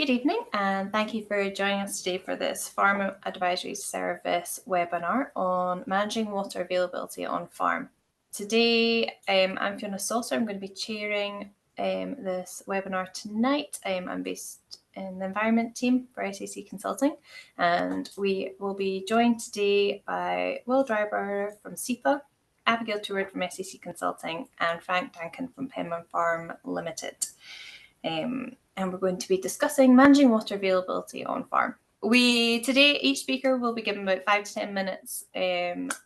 Good evening, and thank you for joining us today for this Farm Advisory Service webinar on managing water availability on farm. Today, I'm Fiona Salter. I'm going to be chairing this webinar tonight. I'm based in the environment team for SEC Consulting, and we will be joined today by Wull Dryburgh from SEPA, Abigail Teward from SEC Consulting, and Frank Dakin from Penmar Farm Limited. And we're going to be discussing managing water availability on farm. Today, each speaker will be given about 5 to 10 minutes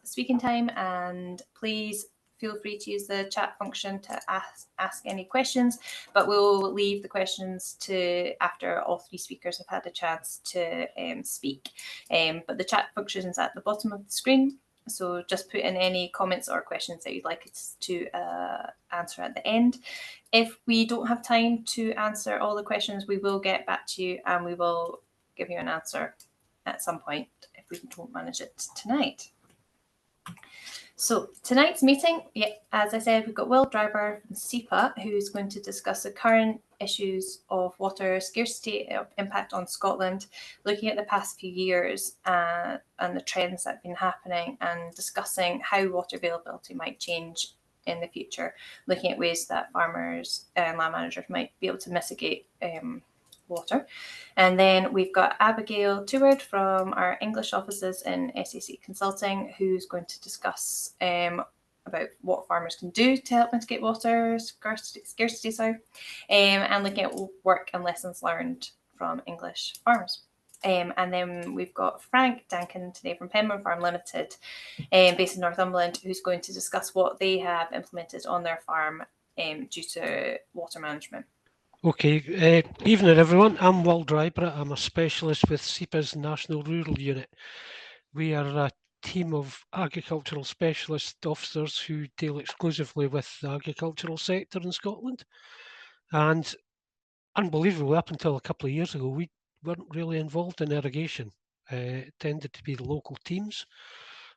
speaking time, and please feel free to use the chat function to ask any questions, but we'll leave the questions to after all 3 speakers have had a chance to speak. But the chat function is at the bottom of the screen, so just put in any comments or questions that you'd like us to answer at the end. If we don't have time to answer all the questions, we will get back to you and we will give you an answer at some point if we don't manage it tonight. So tonight's meeting, as I said, we've got Wull Dryburgh from SEPA, who's going to discuss the current issues of water scarcity impact on Scotland, looking at the past few years and the trends that have been happening, and discussing how water availability might change in the future, looking at ways that farmers and land managers might be able to mitigate water. And then we've got Abigail Teward from our English offices in SEC Consulting, who's going to discuss about what farmers can do to help mitigate water scarcity, and looking at work and lessons learned from English farmers. And then we've got Frank Dakin today from Penmar Farm Limited, based in Northumberland, who's going to discuss what they have implemented on their farm due to water management. Okay, evening everyone. I'm Wull Dryburgh. I'm a specialist with SEPA's National Rural Unit. We are a team of agricultural specialist officers who deal exclusively with the agricultural sector in Scotland. And unbelievably, up until a couple of years ago, we weren't really involved in irrigation. It tended to be the local teams,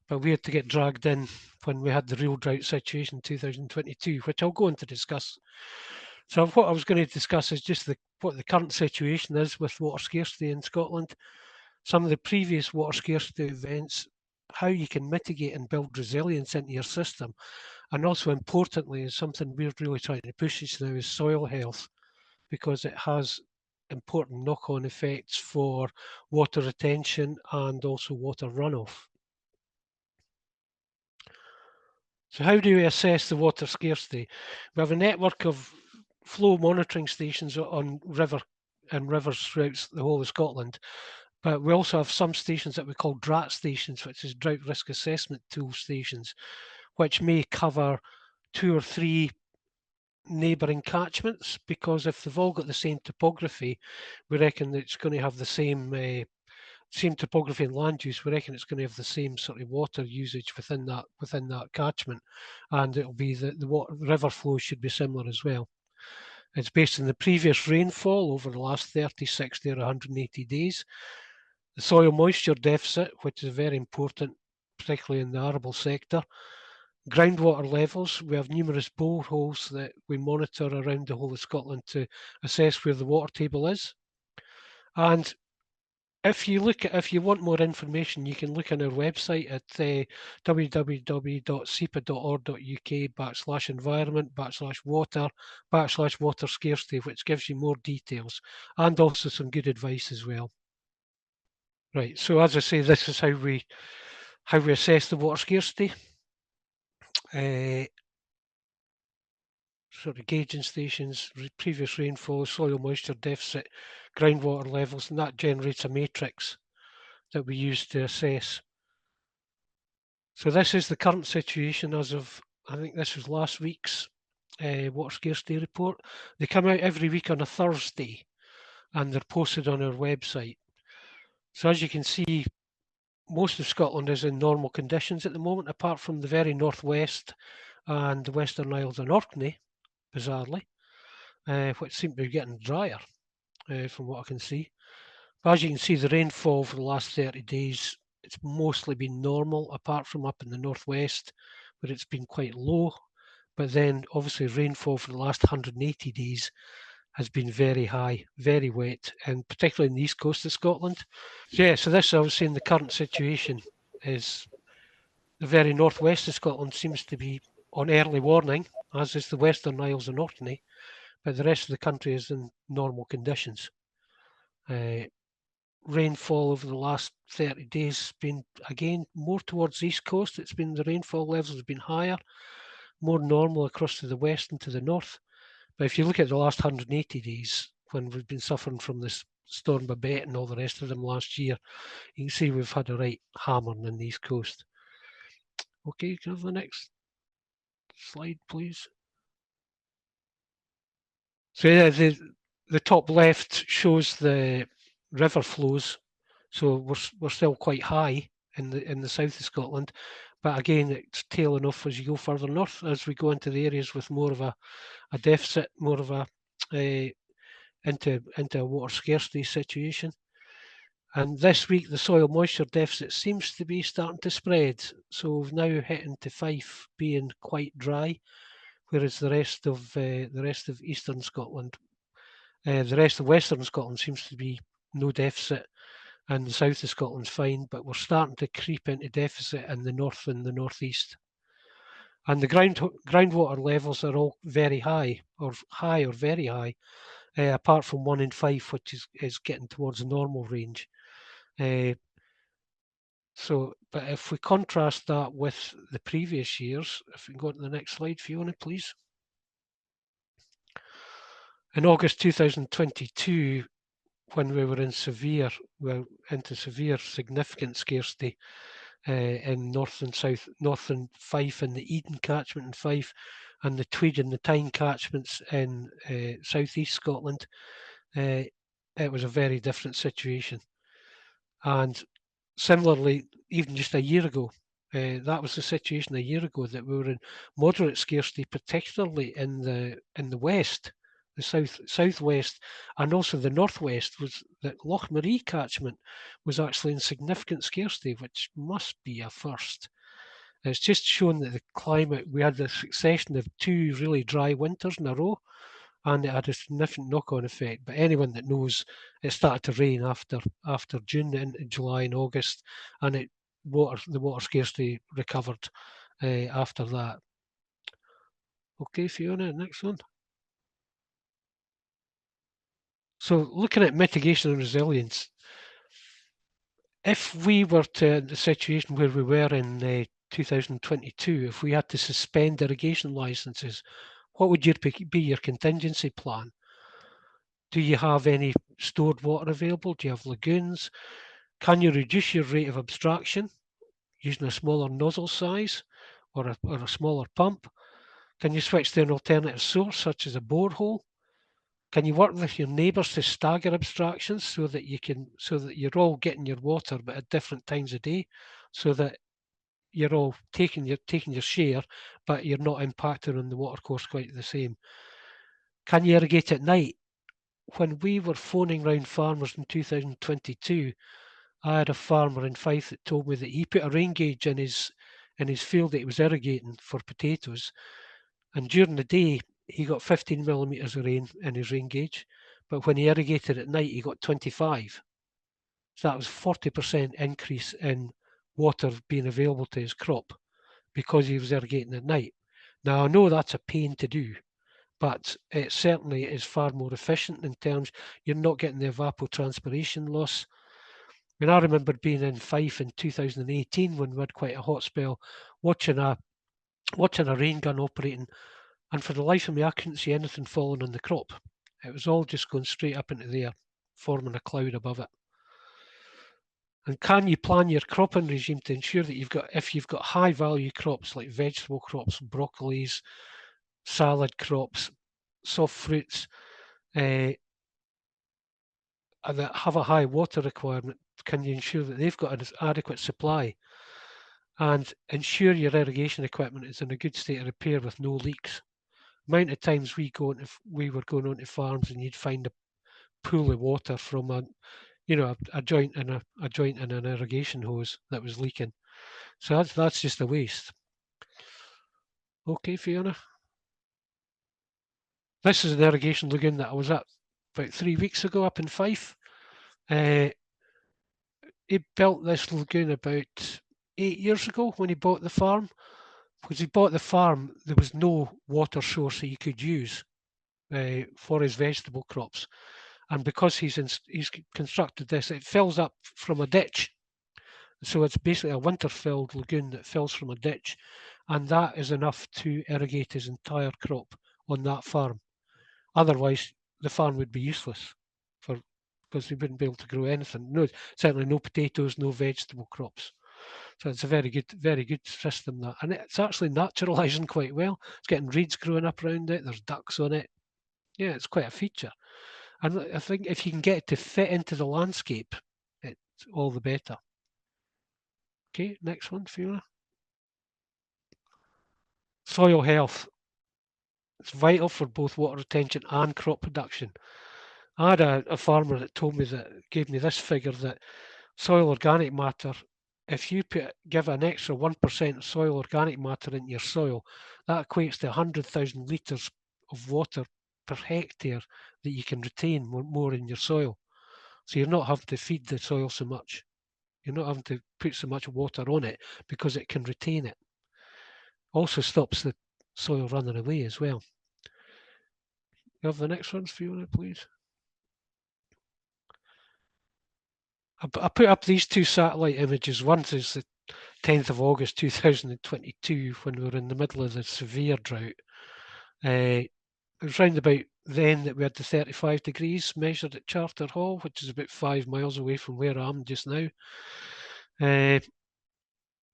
but we had to get dragged in when we had the real drought situation in 2022, which I'll go on to discuss. So what I was going to discuss is just what the current situation is with water scarcity in Scotland, some of the previous water scarcity events, how you can mitigate and build resilience into your system, and also importantly, something we're really trying to push just now is soil health, because it has important knock-on effects for water retention and also water runoff. So how do we assess the water scarcity? We have a network of flow monitoring stations on rivers throughout the whole of Scotland, but we also have some stations that we call drought stations, which is drought risk assessment tool stations, which may cover 2 or 3 neighbouring catchments, because if they've all got the same topography, we reckon that it's going to have the same topography and land use. We reckon it's going to have the same sort of water usage within that catchment, and it'll be the river flow should be similar as well. It's based on the previous rainfall over the last 30, 60 or 180 days. The soil moisture deficit, which is very important, particularly in the arable sector. Groundwater levels, we have numerous boreholes that we monitor around the whole of Scotland to assess where the water table is. And if you want more information, you can look on our website at www.sepa.org.uk/environment/water/water scarcity, which gives you more details and also some good advice as well. Right, so as I say, this is how we assess the water scarcity. Sort of gauging stations, previous rainfall, soil moisture deficit, groundwater levels, and that generates a matrix that we use to assess. So this is the current situation as of, I think this was last week's water scarcity report. They come out every week on a Thursday and they're posted on our website. So as you can see, most of Scotland is in normal conditions at the moment, apart from the very northwest and the Western Isles and Orkney, bizarrely, which seem to be getting drier from what I can see. But as you can see, the rainfall for the last 30 days, it's mostly been normal, apart from up in the northwest, where it's been quite low. But then obviously rainfall for the last 180 days has been very high, very wet, and particularly in the east coast of Scotland. So this, I was saying, the current situation is the very northwest of Scotland seems to be on early warning, as is the Western Isles and Orkney, but the rest of the country is in normal conditions. Rainfall over the last 30 days has been, again, more towards the east coast. It's been, the rainfall levels have been higher, more normal across to the west and to the north. But if you look at the last 180 days, when we've been suffering from this storm Babette and all the rest of them last year, you can see we've had a right hammering in the east coast. Okay, can I have the next slide, please? So yeah, the top left shows the river flows. So we're still quite high in the south of Scotland, but again, it's tailing off as you go further north, as we go into the areas with more of a deficit, more of a into a water scarcity situation. And this week, the soil moisture deficit seems to be starting to spread. So we've now hit into Fife being quite dry, whereas the rest of eastern Scotland, the rest of western Scotland seems to be no deficit, and the south of Scotland's fine. But we're starting to creep into deficit in the north and the northeast. And the groundwater levels are all very high, or very high, apart from one in Fife, which is getting towards the normal range. But if we contrast that with the previous years, if we can go to the next slide, Fiona, please. In August 2022, when we were into severe significant scarcity in north and Fife and the Eden catchment in Fife, and the Tweed and the Tyne catchments in southeast Scotland, it was a very different situation. And similarly, even just a year ago, that was the situation a year ago, that we were in moderate scarcity, particularly in the west, the southwest, and also the northwest. Was that Loch Marie catchment was actually in significant scarcity, which must be a first. It's just shown that the climate, we had a succession of 2 really dry winters in a row, and it had a significant knock-on effect. But anyone that knows, it started to rain after June into July and August, and the water scarcity recovered after that. Okay, Fiona, next one. So looking at mitigation and resilience, if we were to the situation where we were in 2022, if we had to suspend irrigation licenses, what would be your contingency plan? Do you have any stored water available? Do you have lagoons? Can you reduce your rate of abstraction using a smaller nozzle size or a smaller pump? Can you switch to an alternative source such as a borehole? Can you work with your neighbours to stagger abstractions so that you're all getting your water but at different times of day, so that you're all taking your share, but you're not impacting on the water course quite the same? Can you irrigate at night? When we were phoning round farmers in 2022, I had a farmer in Fife that told me that he put a rain gauge in his field that he was irrigating for potatoes, and during the day he got 15 millimetres of rain in his rain gauge, but when he irrigated at night he got 25. So that was 40% increase in water being available to his crop because he was irrigating at night. Now I know that's a pain to do, but it certainly is far more efficient in terms you're not getting the evapotranspiration loss. I mean, I remember being in Fife in 2018 when we had quite a hot spell, watching a rain gun operating, and for the life of me, I couldn't see anything falling on the crop. It was all just going straight up into the air, forming a cloud above it. And can you plan your cropping regime to ensure that if you've got high value crops like vegetable crops, broccolis, salad crops, soft fruits, that have a high water requirement, can you ensure that they've got an adequate supply? And ensure your irrigation equipment is in a good state of repair with no leaks. Amount of times we were going onto farms and you'd find a pool of water from a joint in an irrigation hose that was leaking. So that's just a waste. Okay, Fiona. This is an irrigation lagoon that I was at about 3 weeks ago up in Fife. He built this lagoon about 8 years ago when he bought the farm. Because he bought the farm, there was no water source he could use for his vegetable crops. And because he's constructed this, it fills up from a ditch. So it's basically a winter-filled lagoon that fills from a ditch, and that is enough to irrigate his entire crop on that farm. Otherwise, the farm would be useless because he wouldn't be able to grow anything. No, certainly no potatoes, no vegetable crops. So it's a very good system that, and it's actually naturalising quite well. It's getting reeds growing up around it. There's ducks on it. Yeah, it's quite a feature. And I think if you can get it to fit into the landscape, it's all the better. Okay, next one, Fiona. Soil health. It's vital for both water retention and crop production. I had a farmer that gave me this figure that soil organic matter, if you give an extra 1% of soil organic matter into your soil, that equates to 100,000 litres of water per hectare that you can retain more in your soil. So you're not having to feed the soil so much. You're not having to put so much water on it because it can retain it. Also stops the soil running away as well. You have the next ones, Fiona, please. I put up these two satellite images. One is the 10th of August 2022 when we were in the middle of the severe drought. It was round about then that we had the 35 degrees measured at Charter Hall, which is about 5 miles away from where I am just now. But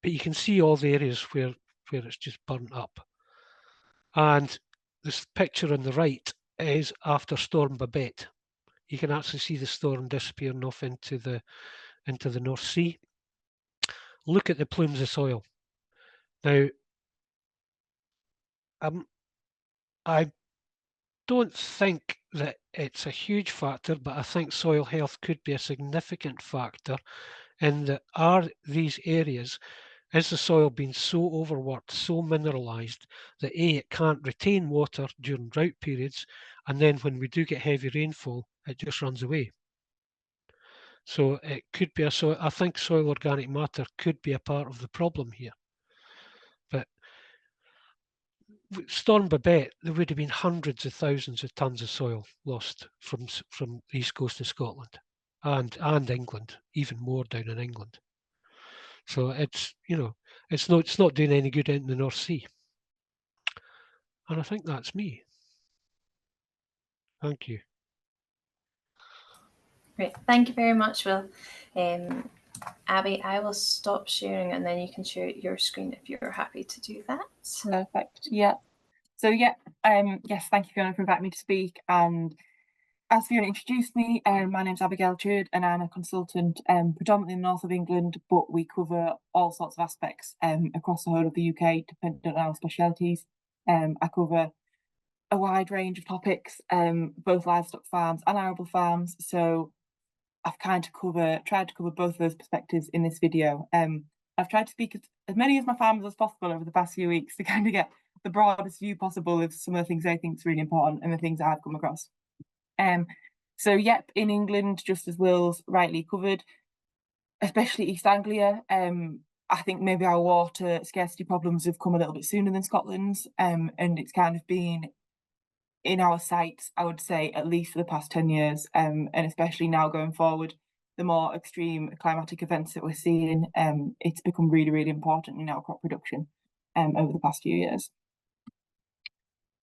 you can see all the areas where it's just burnt up. And this picture on the right is after Storm Babette. You can actually see the storm disappearing off into the North Sea. Look at the plumes of soil. Now, I don't think that it's a huge factor, but I think soil health could be a significant factor in that these areas, is the soil being so overworked, so mineralised that A, it can't retain water during drought periods, and then when we do get heavy rainfall, it just runs away. So it could be I think soil organic matter could be a part of the problem here. But Storm Babette, there would have been hundreds of thousands of tons of soil lost from the east coast of Scotland and England, even more down in England. So it's not doing any good in the North Sea. And I think that's me. Thank you. Great, thank you very much, Will. Abby, I will stop sharing and then you can share your screen if you're happy to do that. Perfect. Yeah. So yes, thank you, Fiona, for inviting me to speak. And as Fiona introduced me, my name's Abigail Teward and I'm a consultant predominantly in the north of England, but we cover all sorts of aspects across the whole of the UK, depending on our specialities. I cover a wide range of topics, both livestock farms and arable farms. So I've tried to cover both of those perspectives in this video. I've tried to speak as many of my farmers as possible over the past few weeks to kind of get the broadest view possible of some of the things I think is really important and the things I've come across. So yep, in England, just as Will's rightly covered, especially East Anglia, I think maybe our water scarcity problems have come a little bit sooner than Scotland's, and it's kind of been in our sights, I would say, at least for the past 10 years, and especially now going forward, the more extreme climatic events that we're seeing, it's become really, really important in our crop production over the past few years.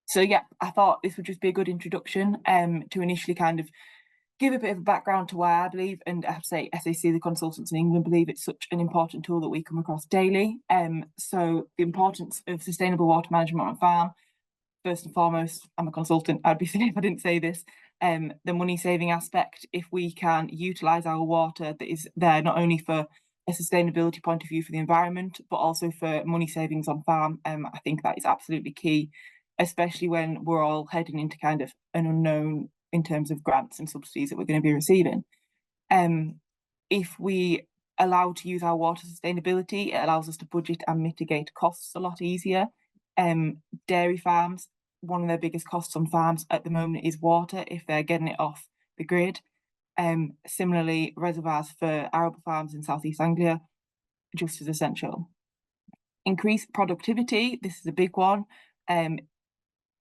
So yeah, I thought this would just be a good introduction to initially kind of give a bit of a background to why I believe, and I have to say SAC, the consultants in England, believe it's such an important tool that we come across daily. So the importance of sustainable water management on farm. First and foremost, I'm a consultant, I'd be silly if I didn't say this, the money saving aspect, if we can utilise our water that is there not only for a sustainability point of view for the environment, but also for money savings on farm, I think that is absolutely key, especially when we're all heading into kind of an unknown in terms of grants and subsidies that we're going to be receiving. If we allow to use our water sustainability, it allows us to budget and mitigate costs a lot easier. Dairy farms, one of their biggest costs on farms at the moment is water, if they're getting it off the grid. Similarly, reservoirs for arable farms in southeast Anglia, just as essential. Increased productivity, this is a big one.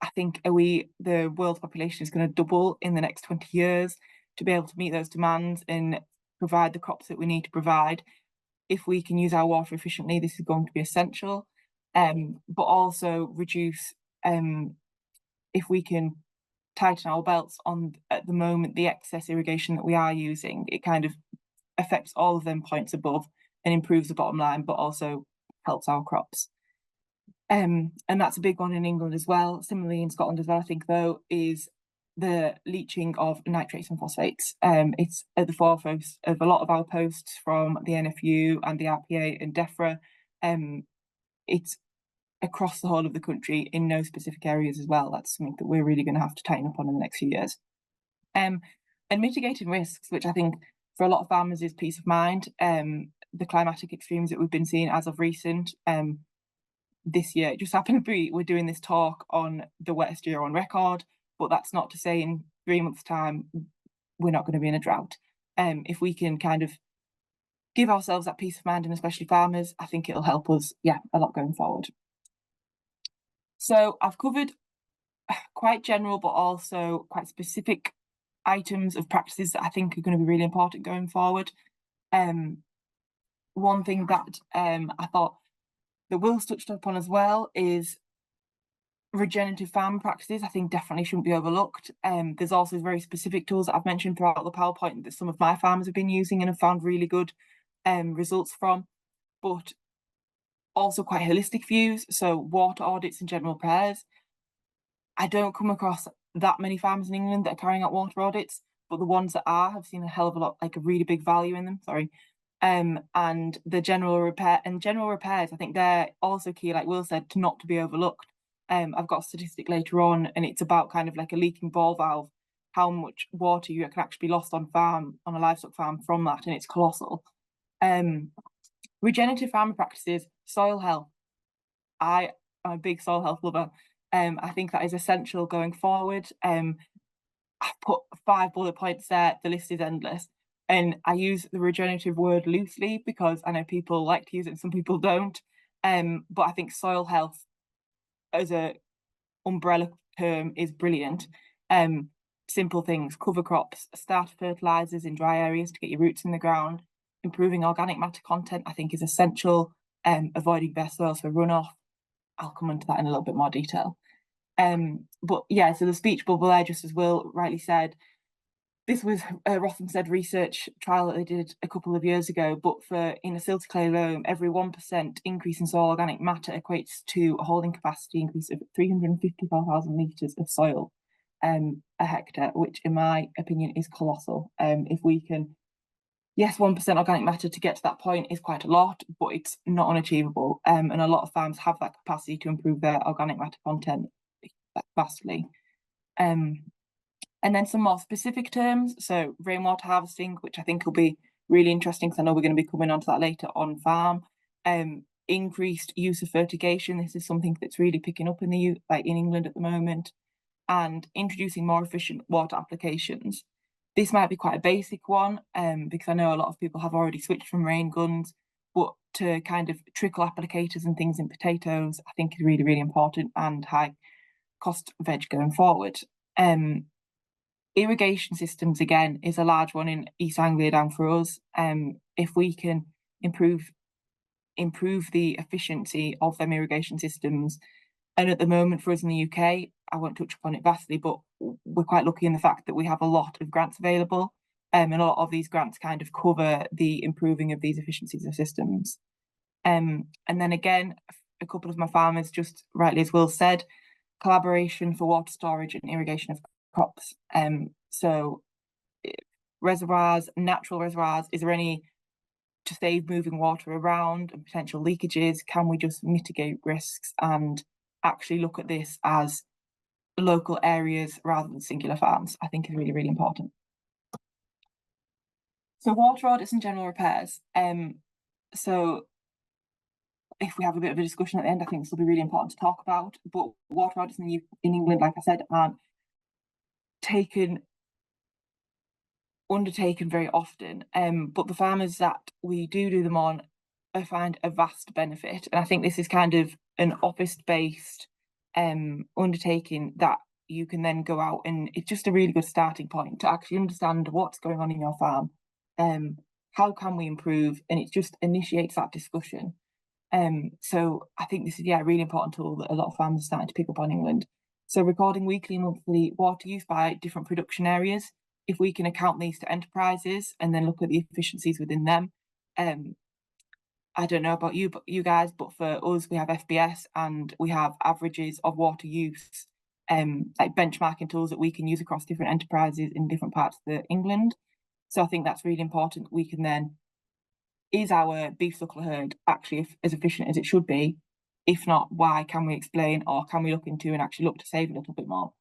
I think the world's population is going to double in the next 20 years. To be able to meet those demands and provide the crops that we need to provide, if we can use our water efficiently, this is going to be essential. But also reduce, if we can tighten our belts on, at the moment, the excess irrigation that we are using, it kind of affects all of them points above and improves the bottom line, but also helps our crops. And that's a big one in England as well. Similarly in Scotland as well, I think, though, is the leaching of nitrates and phosphates. It's at the forefront of a lot of our posts from the NFU and the RPA and DEFRA. It's across the whole of the country in no specific areas as well. That's something that we're really going to have to tighten up on in the next few years. And mitigating risks, which I think for a lot of farmers is peace of mind. The climatic extremes that we've been seeing as of recent, this year, it just happened to be we're doing this talk on the wettest year on record, but that's not to say in 3 months' time we're not going to be in a drought. If we can kind of give ourselves that peace of mind, and especially farmers, I think it'll help us, a lot going forward. So I've covered quite general but also quite specific items of practices that I think are going to be really important going forward. One thing that I thought that Will's touched upon as well is regenerative farm practices. I think definitely shouldn't be overlooked. There's also very specific tools that I've mentioned throughout the PowerPoint that some of my farmers have been using and have found really good results from, but also quite holistic views. So water audits and general repairs. I don't come across that many farmers in England that are carrying out water audits, but the ones that are have seen a hell of a lot, like a really big value in them. And the general repairs, I think they're also key, like Will said, not to be overlooked. I've got a statistic later on, and it's about kind of like a leaking ball valve, how much water you can actually be lost on a livestock farm from that, and it's colossal. Regenerative farming practices, soil health. I am a big soil health lover. I think that is essential going forward. I've put 5 bullet points there. The list is endless. And I use the regenerative word loosely because I know people like to use it and some people don't. But I think soil health as a umbrella term is brilliant. Simple things, cover crops, start fertilizers in dry areas to get your roots in the ground, improving organic matter content, I think is essential. Avoiding best soils for runoff. I'll come into that in a little bit more detail. But yeah, so the speech bubble there, just as Will rightly said, this was a Rothamsted research trial that they did a couple of years ago, but in a silty clay loam, every 1% increase in soil organic matter equates to a holding capacity increase of 354,000 litres of soil a hectare, which in my opinion is colossal. If we can, yes, 1% organic matter to get to that point is quite a lot, but it's not unachievable. And a lot of farms have that capacity to improve their organic matter content vastly. And then some more specific terms, so rainwater harvesting, which I think will be really interesting because I know we're going to be coming onto that later on farm. Increased use of fertigation. This is something that's really picking up in in England at the moment, and introducing more efficient water applications. This might be quite a basic one because I know a lot of people have already switched from rain guns, but to kind of trickle applicators and things in potatoes, I think is really, really important and high cost veg going forward. Irrigation systems, again, is a large one in East Anglia down for us. If we can improve the efficiency of them irrigation systems, and at the moment for us in the UK, I won't touch upon it vastly, but we're quite lucky in the fact that we have a lot of grants available, and a lot of these grants kind of cover the improving of these efficiencies of systems. And then again, a couple of my farmers, just rightly as Will said, collaboration for water storage and irrigation of crops. So reservoirs, natural reservoirs, is there any to save moving water around and potential leakages? Can we just mitigate risks and actually look at this as local areas rather than singular farms? I think is really, really important. So water audits and general repairs. So if we have a bit of a discussion at the end, I think this will be really important to talk about. But water audits in England, like I said, aren't undertaken very often. But the farmers that we do them on, I find a vast benefit. And I think this is kind of an office-based undertaking that you can then go out, and it's just a really good starting point to actually understand what's going on in your farm. How can we improve? And it just initiates that discussion. So I think this is a really important tool that a lot of farmers are starting to pick up on England. So recording weekly and monthly water use by different production areas, if we can account these to enterprises and then look at the efficiencies within them. I don't know about you guys, but for us, we have FBS and we have averages of water use, like benchmarking tools that we can use across different enterprises in different parts of England. So I think that's really important. We can then, is our beef suckler herd actually as efficient as it should be? If not, why? Can we explain, or can we look into and actually look to save a little bit more?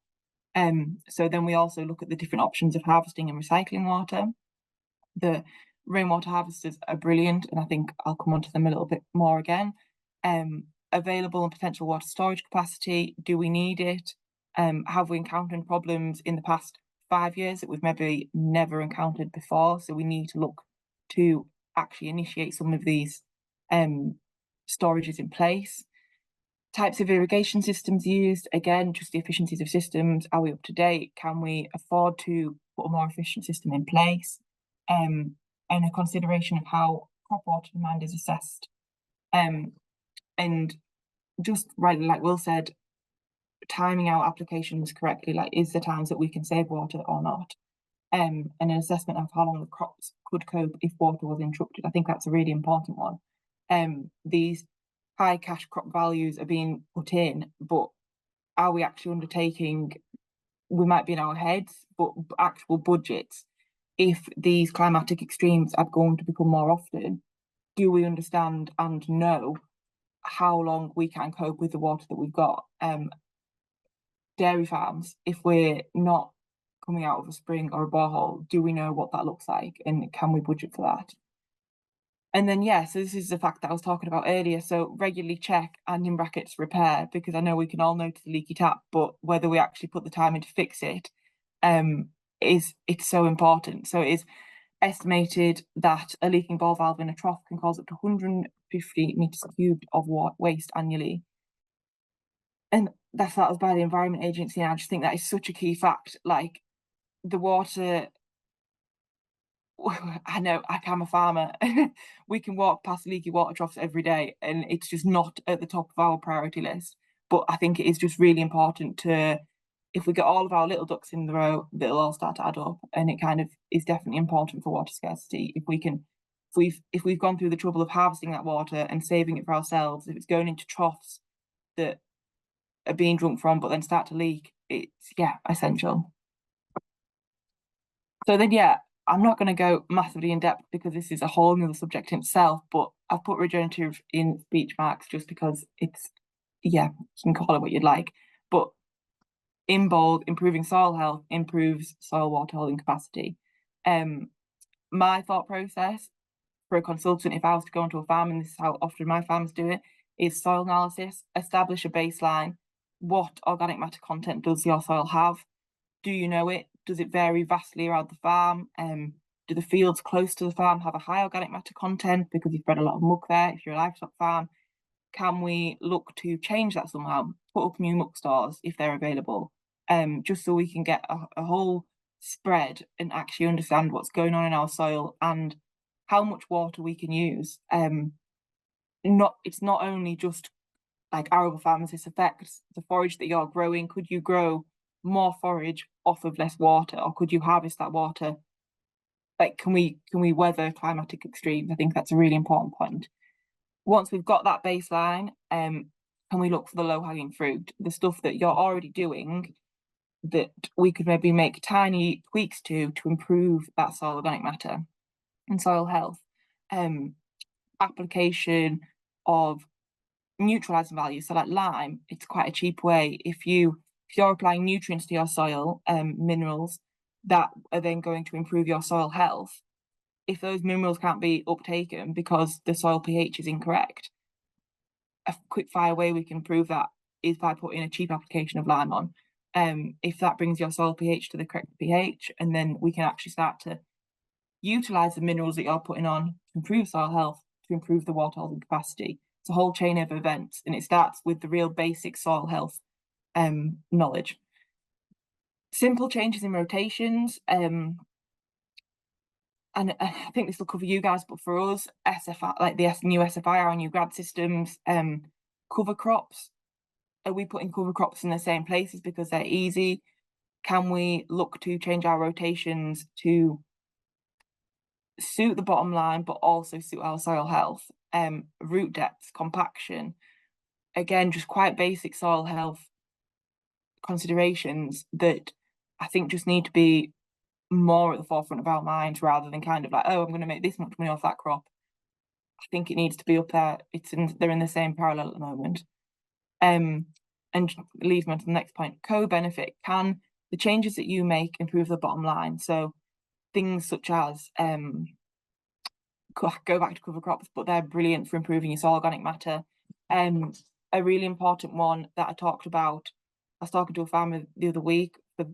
So then we also look at the different options of harvesting and recycling water. The rainwater harvesters are brilliant, and I think I'll come on to them a little bit more again. Available and potential water storage capacity, do we need it? Have we encountered problems in the past 5 years that we've maybe never encountered before? So we need to look to actually initiate some of these storages in place. Types of irrigation systems used, again, just the efficiencies of systems. Are we up to date? Can we afford to put a more efficient system in place? And a consideration of how crop water demand is assessed. And just right, like Will said, timing our applications correctly, like is there times that we can save water or not? And an assessment of how long the crops could cope if water was interrupted. I think that's a really important one. These high cash crop values are being put in, but are we actually undertaking, we might be in our heads, but actual budgets, if these climatic extremes are going to become more often, do we understand and know how long we can cope with the water that we've got? Dairy farms, if we're not coming out of a spring or a borehole, do we know what that looks like, and can we budget for that? And then, so this is the fact that I was talking about earlier. So regularly check and in brackets repair, because I know we can all notice a leaky tap, but whether we actually put the time in to fix it, it's so important. So it is estimated that a leaking ball valve in a trough can cause up to 150 meters cubed of waste annually. And that was by the Environment Agency, and I just think that is such a key fact. Like, the water, I know, I'm a farmer. We can walk past leaky water troughs every day, and it's just not at the top of our priority list. But I think it is just really important to, if we get all of our little ducks in the row, they'll all start to add up. And it kind of is definitely important for water scarcity. If we've gone through the trouble of harvesting that water and saving it for ourselves, if it's going into troughs that are being drunk from but then start to leak, it's essential. So then I'm not going to go massively in depth because this is a whole nother subject in itself, but I've put regenerative in speech marks just because it's, you can call it what you'd like. But in bold, improving soil health improves soil water holding capacity. My thought process for a consultant, if I was to go into a farm, and this is how often my farms do it, is soil analysis, establish a baseline. What organic matter content does your soil have? Do you know it? Does it vary vastly around the farm? Do the fields close to the farm have a high organic matter content because you've bred a lot of muck there if you're a livestock farm? Can we look to change that somehow? Put up new muck stores if they're available, just so we can get a whole spread and actually understand what's going on in our soil and how much water we can use. It's not only just like arable farmers, this affects the forage that you're growing. Could you grow more forage off of less water, or could you harvest that water? Like, can we weather climatic extremes? I think that's a really important point. Once we've got that baseline, can we look for the low-hanging fruit, the stuff that you're already doing that we could maybe make tiny tweaks to improve that soil organic matter and soil health? Application of neutralizing values, so like lime, it's quite a cheap way. If you're applying nutrients to your soil, minerals that are then going to improve your soil health, if those minerals can't be uptaken because the soil pH is incorrect, a quick fire way we can improve that is by putting a cheap application of lime on. If that brings your soil pH to the correct pH, and then we can actually start to utilize the minerals that you're putting on to improve soil health, to improve the water holding capacity. It's a whole chain of events, and it starts with the real basic soil health knowledge. Simple changes in rotations, and I think this will cover you guys, but for us, SFI, like the new SFI, our new grad systems, cover crops. Are we putting cover crops in the same places because they're easy? Can we look to change our rotations to suit the bottom line, but also suit our soil health? Root depth, compaction, again, just quite basic soil health considerations that I think just need to be more at the forefront of our minds, rather than kind of like, oh, I'm going to make this much money off that crop. I think it needs to be up there. They're in the same parallel at the moment. And leads me on to the next point. Co-benefit. Can the changes that you make improve the bottom line? So things such as go back to cover crops, but they're brilliant for improving your soil organic matter. A really important one that I talked about, I was talking to a farmer the other week for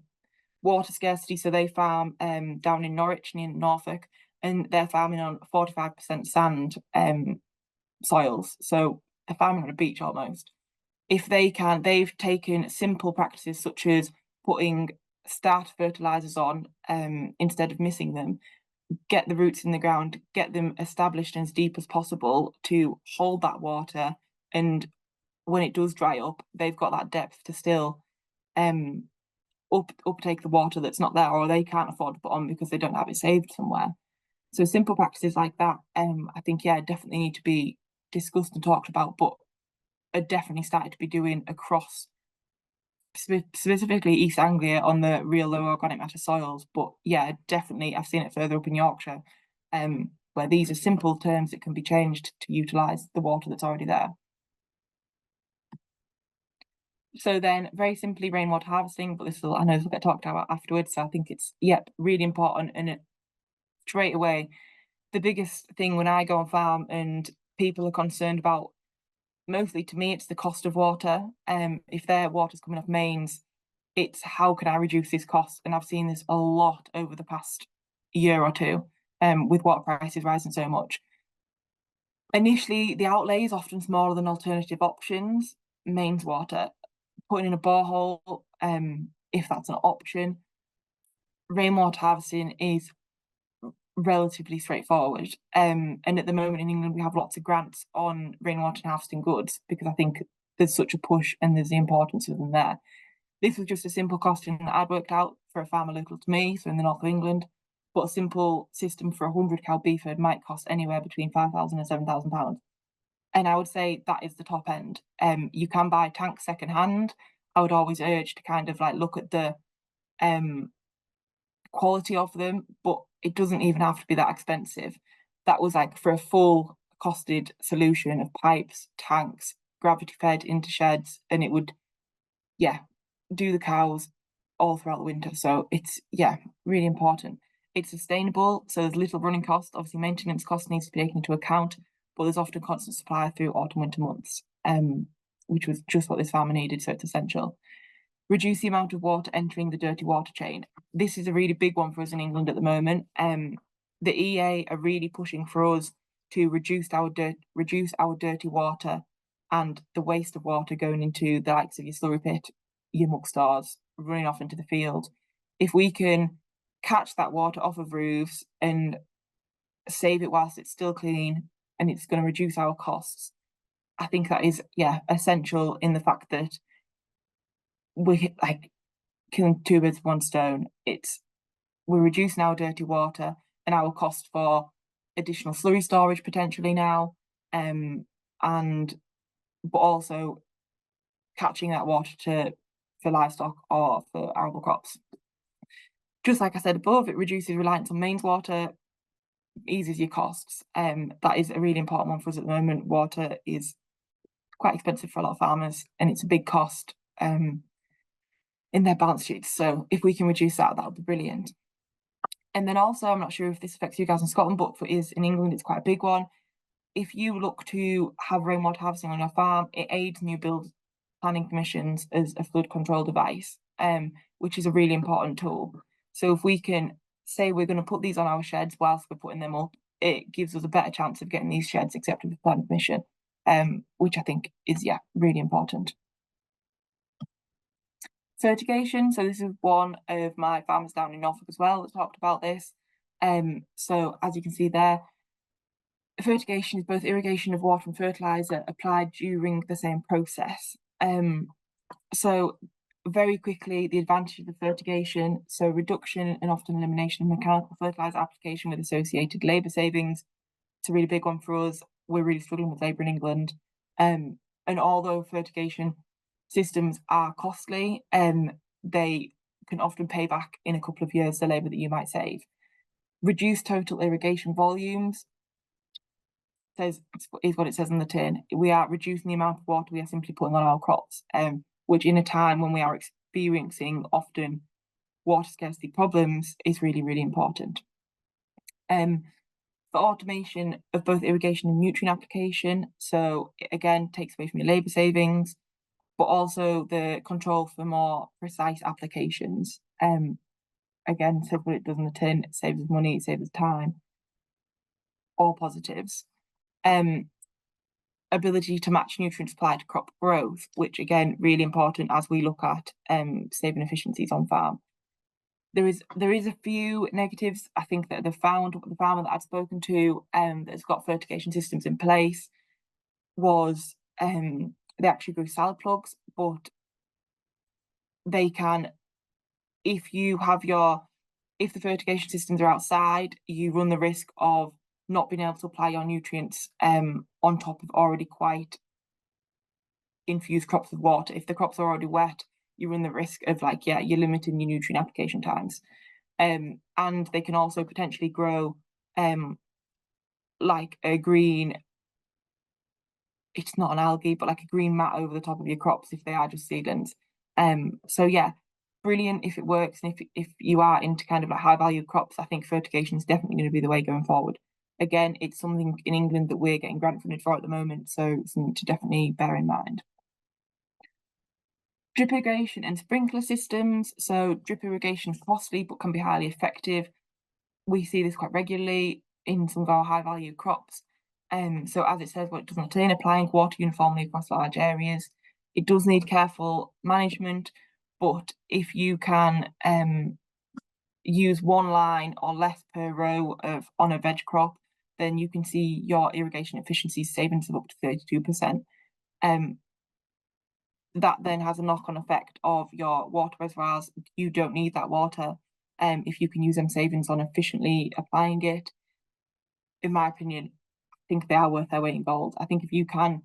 water scarcity. So they farm down in Norwich near Norfolk, and they're farming on 45% sand soils. So they're farming on a beach almost. If they can, they've taken simple practices such as putting starter fertilizers on instead of missing them, get the roots in the ground, get them established as deep as possible to hold that water, and when it does dry up, they've got that depth to still uptake the water that's not there, or they can't afford to put on because they don't have it saved somewhere. So simple practices like that, I think, definitely need to be discussed and talked about, but are definitely started to be doing across specifically East Anglia on the real low organic matter soils. But definitely I've seen it further up in Yorkshire, where these are simple terms that can be changed to utilise the water that's already there. So then, very simply, rainwater harvesting, but I know this will get talked about afterwards, so I think it's, really important. And straight away, the biggest thing when I go on farm and people are concerned about, mostly to me, it's the cost of water. If their water's coming off mains, it's how can I reduce this cost? And I've seen this a lot over the past year or two, with water prices rising so much. Initially, the outlay is often smaller than alternative options. Mains water, putting in a borehole, if that's an option. Rainwater harvesting is relatively straightforward. And at the moment in England, we have lots of grants on rainwater harvesting goods because I think there's such a push and there's the importance of them there. This was just a simple costing that I'd worked out for a farmer local to me, so in the north of England. But a simple system for 100 cow beef herd might cost anywhere between £5,000 and £7,000. And I would say that is the top end. You can buy tanks second hand. I would always urge to kind of like look at the quality of them, but it doesn't even have to be that expensive. That was like for a full costed solution of pipes, tanks, gravity fed into sheds, and it would, do the cows all throughout the winter. So it's, really important. It's sustainable, so there's little running cost. Obviously, maintenance cost needs to be taken into account, but there's often constant supply through autumn winter months, which was just what this farmer needed, so it's essential. Reduce the amount of water entering the dirty water chain. This is a really big one for us in England at the moment. The EA are really pushing for us to reduce our dirty water and the waste of water going into the likes of your slurry pit, your muck stores, running off into the field. If we can catch that water off of roofs and save it whilst it's still clean, and it's going to reduce our costs, I think that is, essential in the fact that we're like killing two birds with one stone. We're reducing our dirty water and our cost for additional slurry storage potentially now, but also catching that water for livestock or for arable crops. Just like I said above, it reduces reliance on mains water, eases your costs. That is a really important one for us at the moment. Water is quite expensive for a lot of farmers, and it's a big cost in their balance sheets. So if we can reduce that, that would be brilliant. And then also, I'm not sure if this affects you guys in Scotland, but in England, it's quite a big one. if you look to have rainwater harvesting on your farm, it aids new build planning permissions as a flood control device, which is a really important tool. So if we can say we're going to put these on our sheds whilst we're putting them up, it gives us a better chance of getting these sheds accepted for planning permission, which I think is, yeah, really important. Fertigation, so this is one of my farmers down in Norfolk as well that talked about this. So as you can see there, fertigation is both irrigation of water and fertilizer applied during the same process. So very quickly, the advantage of the fertigation, so reduction and often elimination of mechanical fertilizer application with associated labour savings. It's a really big one for us. We're really struggling with labour in England. And although fertigation systems are costly, they can often pay back in a couple of years the labour that you might save. Reduce total irrigation volumes is what it says on the tin. We are reducing the amount of water we are simply putting on our crops, which in a time when we are experiencing often water scarcity problems is really, really important. For automation of both irrigation and nutrient application, so it again takes away from your labour savings, but also the control for more precise applications. Again, says what it does on the tin, it saves us money, it saves us time. All positives. Ability to match nutrient supply to crop growth, which again, really important as we look at saving efficiencies on farm. There is a few negatives, I think, that they've found. The farmer that I've spoken to that's got fertigation systems in place was they actually grow salad plugs, but they can, if the fertigation systems are outside, you run the risk of not being able to apply your nutrients on top of already quite infused crops with water. If the crops are already wet, you run the risk of you're limiting your nutrient application times. And they can also potentially grow like a green, it's not an algae, but like a green mat over the top of your crops if they are just seedlings. So yeah, brilliant if it works, and if you are into kind of like high value crops, I think fertigation is definitely going to be the way going forward. Again, it's something in England that we're getting grant funded for at the moment, so something to definitely bear in mind. Drip irrigation and sprinkler systems. So drip irrigation is costly but can be highly effective. We see this quite regularly in some of our high value crops. So as it says, what it does not attain, applying water uniformly across large areas. It does need careful management, but if you can use one line or less per row on a veg crop, then you can see your irrigation efficiency savings of up to 32%. That then has a knock-on effect of your water reservoirs. You don't need that water if you can use them savings on efficiently applying it. In my opinion, I think they are worth their weight in gold. I think if you can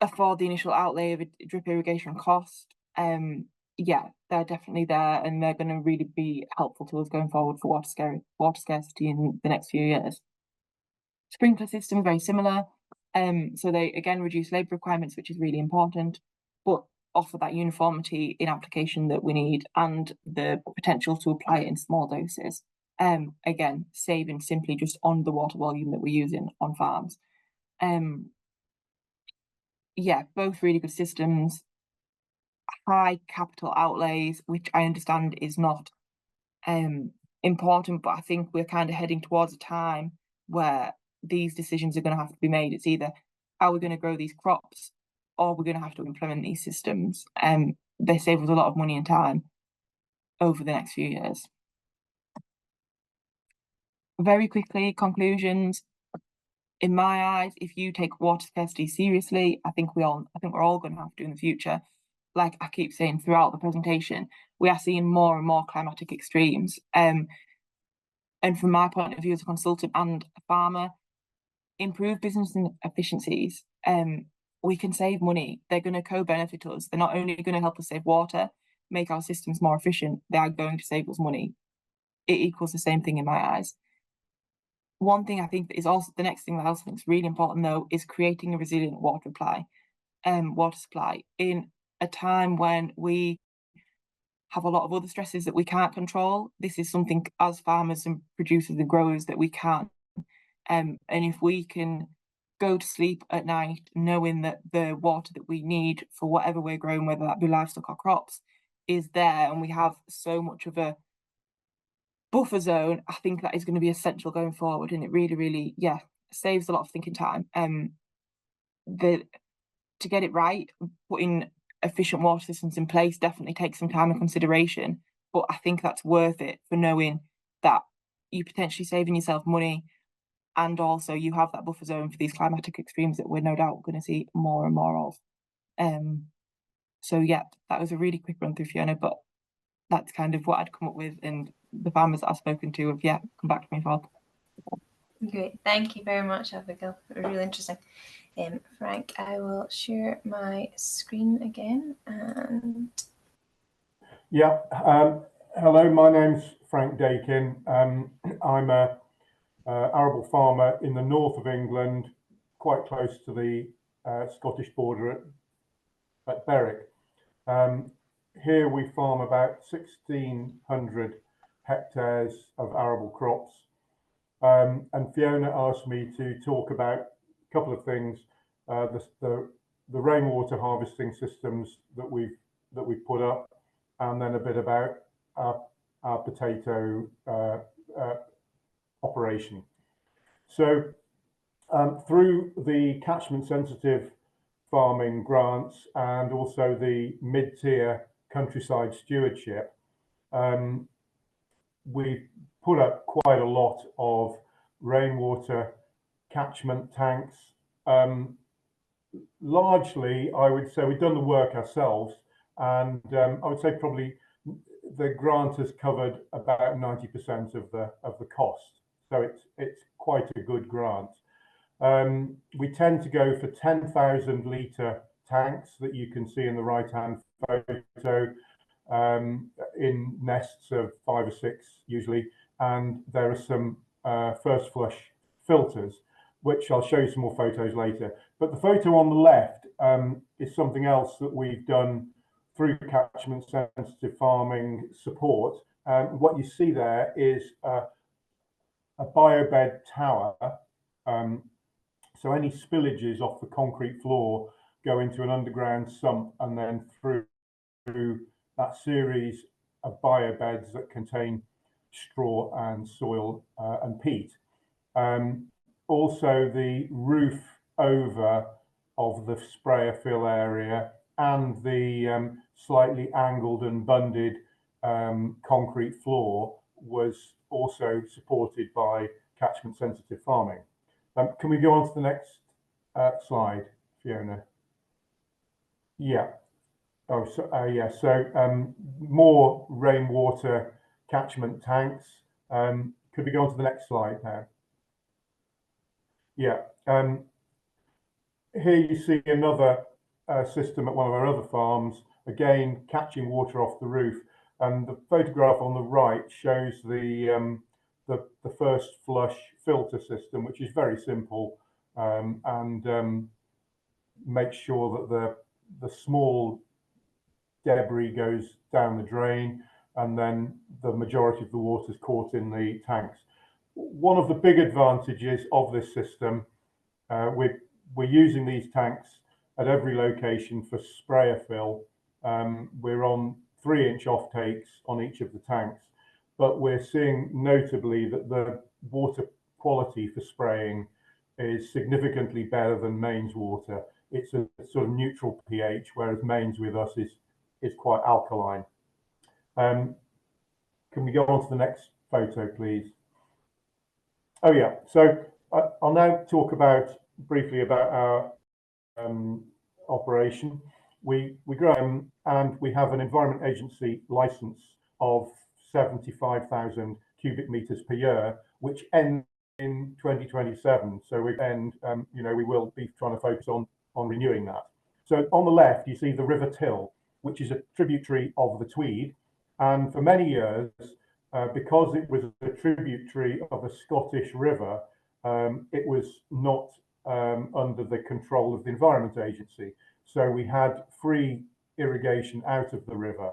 afford the initial outlay of a drip irrigation cost, yeah, they're definitely there, and they're going to really be helpful to us going forward for water scarcity in the next few years. Sprinkler system, very similar. So they again reduce labour requirements, which is really important, but offer that uniformity in application that we need and the potential to apply it in small doses. Again, saving simply just on the water volume that we're using on farms. Yeah, both really good systems. High capital outlays, which I understand is not important, but I think we're kind of heading towards a time where these decisions are going to have to be made. It's either are we going to grow these crops or we're going to have to implement these systems. They save us a lot of money and time over the next few years. Very quickly, conclusions. In my eyes, if you take water scarcity seriously, I think we're all going to have to in the future. Like I keep saying throughout the presentation, we are seeing more and more climatic extremes. And from my point of view as a consultant and a farmer, improve business and efficiencies. We can save money. They're going to co-benefit us. They're not only going to help us save water, make our systems more efficient, they are going to save us money. It equals the same thing in my eyes. One thing I think that is also the next thing that I also think is really important though is creating a resilient water supply in a time when we have a lot of other stresses that we can't control. This is something as farmers and producers and growers that we can't And if we can go to sleep at night knowing that the water that we need for whatever we're growing, whether that be livestock or crops, is there, and we have so much of a buffer zone, I think that is going to be essential going forward, and it really, really, saves a lot of thinking time. To get it right, putting efficient water systems in place definitely takes some time and consideration, but I think that's worth it for knowing that you're potentially saving yourself money, and also you have that buffer zone for these climatic extremes that we're no doubt going to see more and more of. So yeah, that was a really quick run through, Fiona, but that's kind of what I'd come up with, and the farmers that I've spoken to have come back to me for. Great, thank you very much, Abigail. Really interesting. Frank, I will share my screen again. And hello, my name's Frank Dakin. I'm a arable farmer in the north of England, quite close to the Scottish border at Berwick. Here we farm about 1,600 hectares of arable crops. And Fiona asked me to talk about a couple of things: the rainwater harvesting systems that we've put up, and then a bit about our potato operation. So through the catchment sensitive farming grants and also the mid-tier countryside stewardship, we put up quite a lot of rainwater catchment tanks. Largely, I would say we've done the work ourselves, and I would say probably the grant has covered about 90% of the cost. So it's quite a good grant. We tend to go for 10,000 litre tanks that you can see in the right-hand photo, in nests of 5 or 6 usually, and there are some first flush filters, which I'll show you some more photos later. But the photo on the left is something else that we've done through catchment sensitive farming support. What you see there is a biobed tower. So any spillages off the concrete floor go into an underground sump and then through that series of biobeds that contain straw and soil and peat. Also the roof over of the sprayer fill area and the slightly angled and bunded concrete floor was also supported by catchment sensitive farming. Can we go on to the next slide, Fiona? Yeah. Oh, so more rainwater catchment tanks. Could we go on to the next slide now? Yeah. Here you see another system at one of our other farms, again catching water off the roof. And the photograph on the right shows the first flush filter system, which is very simple, and makes sure that the small debris goes down the drain, and then the majority of the water is caught in the tanks. One of the big advantages of this system, we're using these tanks at every location for sprayer fill. We're on 3-inch offtakes on each of the tanks, but we're seeing notably that the water quality for spraying is significantly better than mains water. It's a sort of neutral pH, whereas mains with us is quite alkaline. Can we go on to the next photo, please? Oh yeah, so I'll now talk briefly about our operation. We grow and we have an Environment Agency license of 75,000 cubic meters per year, which ends in 2027. So we end, we will be trying to focus on renewing that. So on the left, you see the River Till, which is a tributary of the Tweed. And for many years, because it was a tributary of a Scottish river, it was not under the control of the Environment Agency. So we had free irrigation out of the river.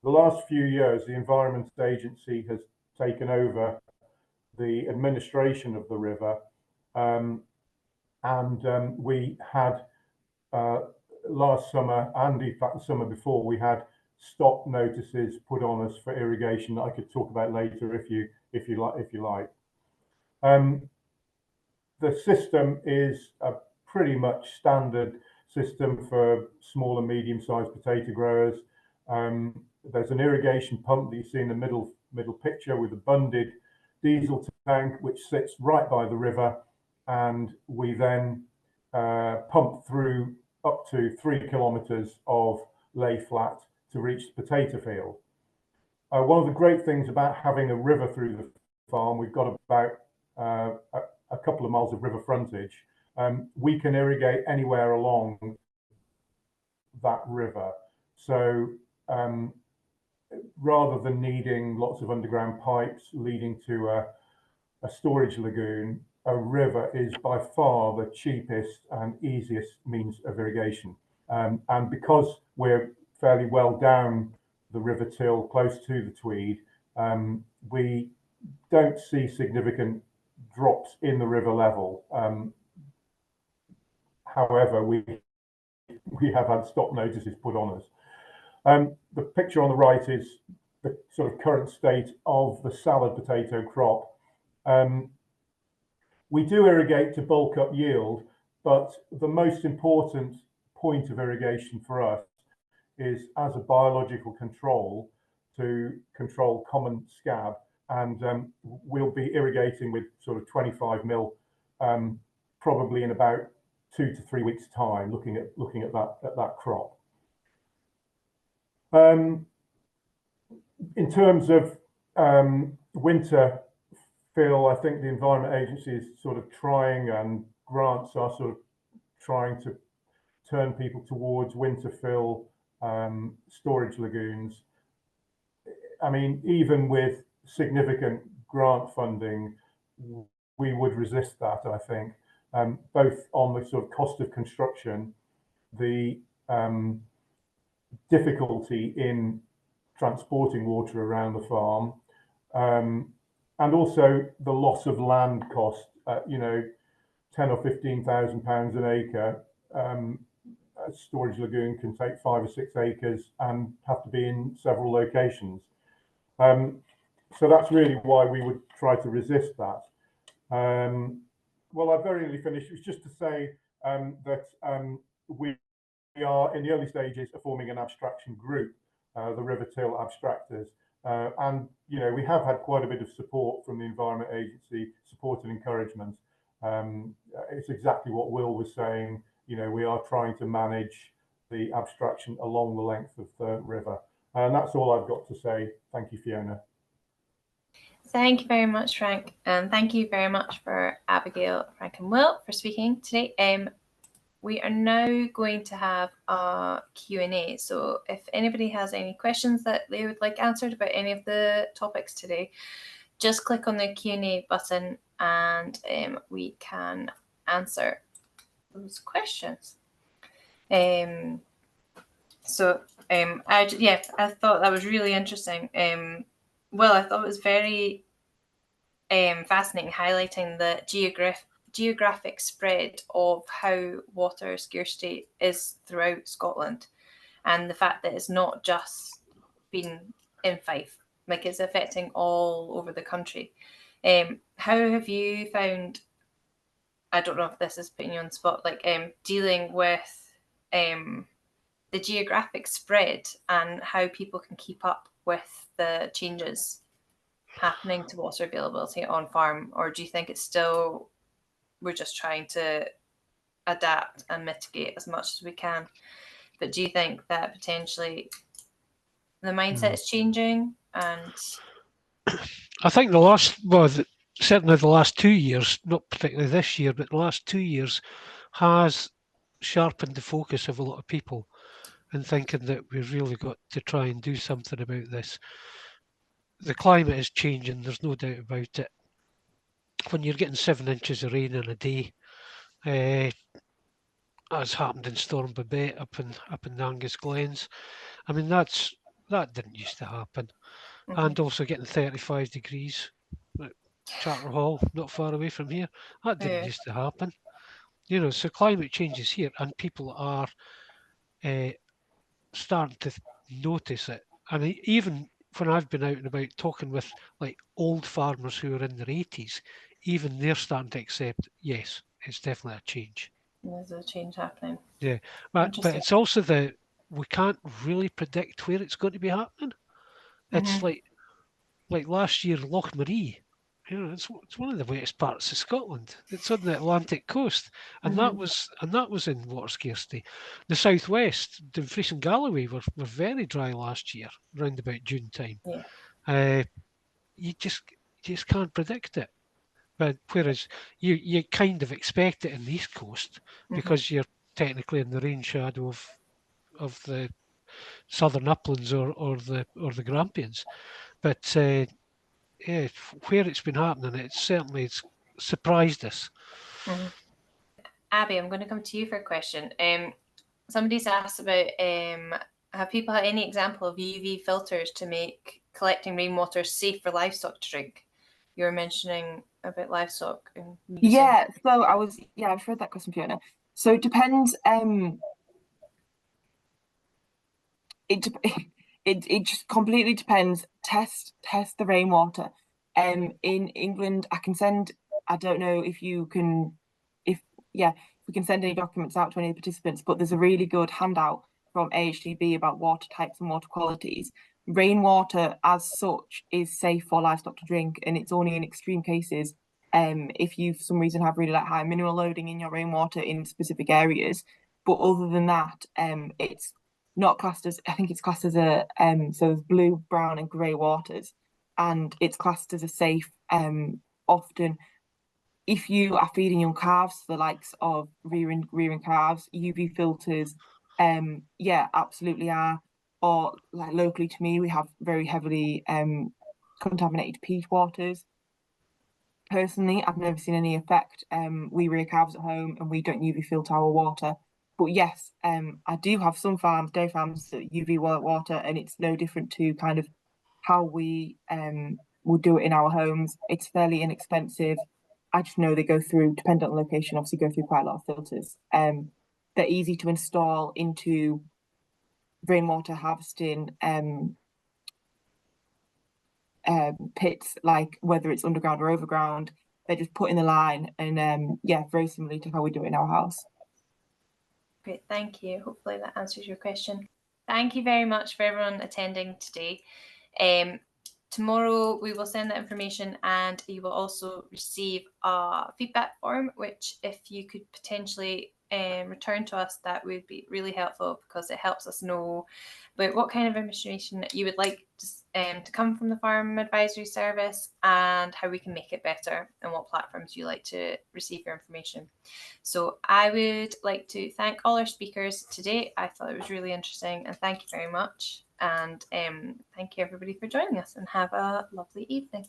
The last few years, the Environment Agency has taken over the administration of the river. We had last summer, and in fact the summer before, we had stop notices put on us for irrigation that I could talk about later if you like. The system is a pretty much standard system for small and medium-sized potato growers. There's an irrigation pump that you see in the middle picture with a bunded diesel tank which sits right by the river, and we then pump through up to 3 kilometers of lay flat to reach the potato field. One of the great things about having a river through the farm, we've got about a couple of miles of river frontage. We can irrigate anywhere along that river. So rather than needing lots of underground pipes leading to a storage lagoon, a river is by far the cheapest and easiest means of irrigation. And because we're fairly well down the river till close to the Tweed, we don't see significant drops in the river level. However, we have had stop notices put on us. The picture on the right is the sort of current state of the salad potato crop. We do irrigate to bulk up yield, but the most important point of irrigation for us is as a biological control to control common scab, and we'll be irrigating with sort of 25 mil, probably in about 2 to 3 weeks' time, looking at that crop. In terms of winter fill, I think the Environment Agency is sort of trying, and grants are sort of trying to turn people towards winter fill storage lagoons. I mean, even with significant grant funding, we would resist that, I think, both on the sort of cost of construction, the difficulty in transporting water around the farm, and also the loss of land cost. 10 or 15,000 pounds an acre. A storage lagoon can take 5 or 6 acres and have to be in several locations. So that's really why we would try to resist that. Well, I've very nearly finished. It was just to say that we are in the early stages of forming an abstraction group, the River Till Abstractors. And, we have had quite a bit of support from the Environment Agency, support and encouragement. It's exactly what Will was saying. We are trying to manage the abstraction along the length of the river. And that's all I've got to say. Thank you, Fiona. Thank you very much, Frank. And thank you very much for Abigail, Frank and Will for speaking today. We are now going to have a Q&A. So if anybody has any questions that they would like answered about any of the topics today, just click on the Q&A button and we can answer those questions. I thought that was really interesting. Well, I thought it was very fascinating, highlighting the geographic spread of how water scarcity is throughout Scotland, and the fact that it's not just been in Fife, like it's affecting all over the country. How have you found, I don't know if this is putting you on the spot, like dealing with the geographic spread and how people can keep up with the changes happening to water availability on farm? Or do you think it's still, we're just trying to adapt and mitigate as much as we can? But do you think that potentially the mindset is changing? And I think certainly the last 2 years, not particularly this year, but the last 2 years has sharpened the focus of a lot of people in thinking that we've really got to try and do something about this. The climate is changing, there's no doubt about it. When you're getting 7 inches of rain in a day, as happened in Storm Babette up in the Angus Glens, I mean that didn't used to happen. And also getting 35 degrees. Charter Hall, not far away from here. That didn't Yeah. used to happen. You know, so climate change is here, and people are starting to notice it. And even when I've been out and about talking with like old farmers who are in their 80s, even they're starting to accept, yes, it's definitely a change. There's a change happening. Yeah, but Interesting. it's also we can't really predict where it's going to be happening. It's Mhm. like last year, Loch Maree. You know, it's one of the wettest parts of Scotland. It's on the Atlantic coast, and that was in water scarcity. The southwest, Dumfries and Galloway were very dry last year, around about June time. Yeah. You just can't predict it. But whereas you kind of expect it in the east coast because you're technically in the rain shadow of the southern uplands or the Grampians, but yeah, where it's been happening, it's surprised us. Abby, I'm going to come to you for a question. Somebody's asked about have people had any example of UV filters to make collecting rainwater safe for livestock to drink? You were mentioning about livestock and using. Yeah, so I've read that question, Fiona. So it depends. It just completely depends. Test the rainwater. In England, I don't know if you can, if we can send any documents out to any of the participants, but there's a really good handout from AHDB about water types and water qualities. Rainwater as such is safe for livestock to drink, and it's only in extreme cases. If you for some reason have really high mineral loading in your rainwater in specific areas, but other than that, it's not classed as, I think it's classed as a so there's blue, brown, and grey waters, and it's classed as a safe. Often, if you are feeding young calves, the likes of rearing calves, UV filters, absolutely are. Or like locally to me, we have very heavily contaminated peat waters. Personally, I've never seen any effect. We rear calves at home and we don't UV filter our water. But yes, I do have some dairy farms that UV water, and it's no different to kind of how we would do it in our homes. It's fairly inexpensive. I just know they go through, dependent on location, obviously go through quite a lot of filters. They're easy to install into rainwater harvesting pits, like whether it's underground or overground. They're just put in the line, and very similarly to how we do it in our house. Great, thank you. Hopefully that answers your question. Thank you very much for everyone attending today. Tomorrow we will send that information, and you will also receive a feedback form, which if you could potentially return to us, that would be really helpful, because it helps us know about what kind of information you would like to come from the Farm Advisory Service, and how we can make it better, and what platforms you like to receive your information. So I would like to thank all our speakers today. I thought it was really interesting, and thank you very much. And thank you everybody for joining us, and have a lovely evening.